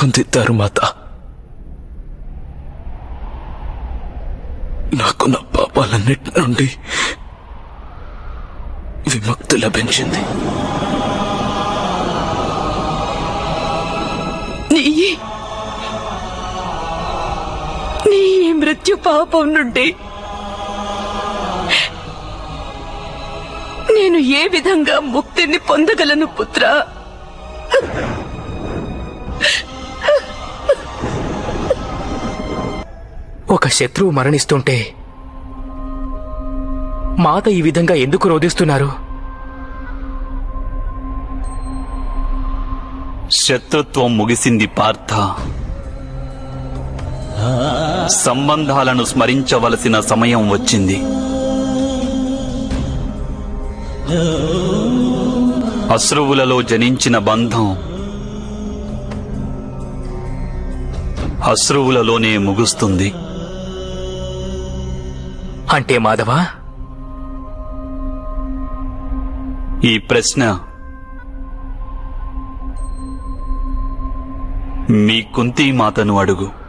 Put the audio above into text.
కుంతిద్దారు మాత. నాకు నా పాపాలన్నిటి నుండి విముక్తి లభించింది. నీ మృత్యు పాపం నుండి నేను ఏ విధంగా ముక్తిని పొందగలను పుత్రా? ఒక శత్రువు మరణిస్తుంటే మాత ఈ విధంగా ఎందుకు రోధిస్తున్నారు? శత్రుత్వం ముగిసింది పార్థ. సంబంధాలను స్మరించవలసిన సమయం వచ్చింది. అశ్రువులలో జనించిన బంధం అశ్రువులలోనే ముగుస్తుంది. అంటే మాధవా, ఈ ప్రశ్న మీ కుంతీ మాతను అడుగు.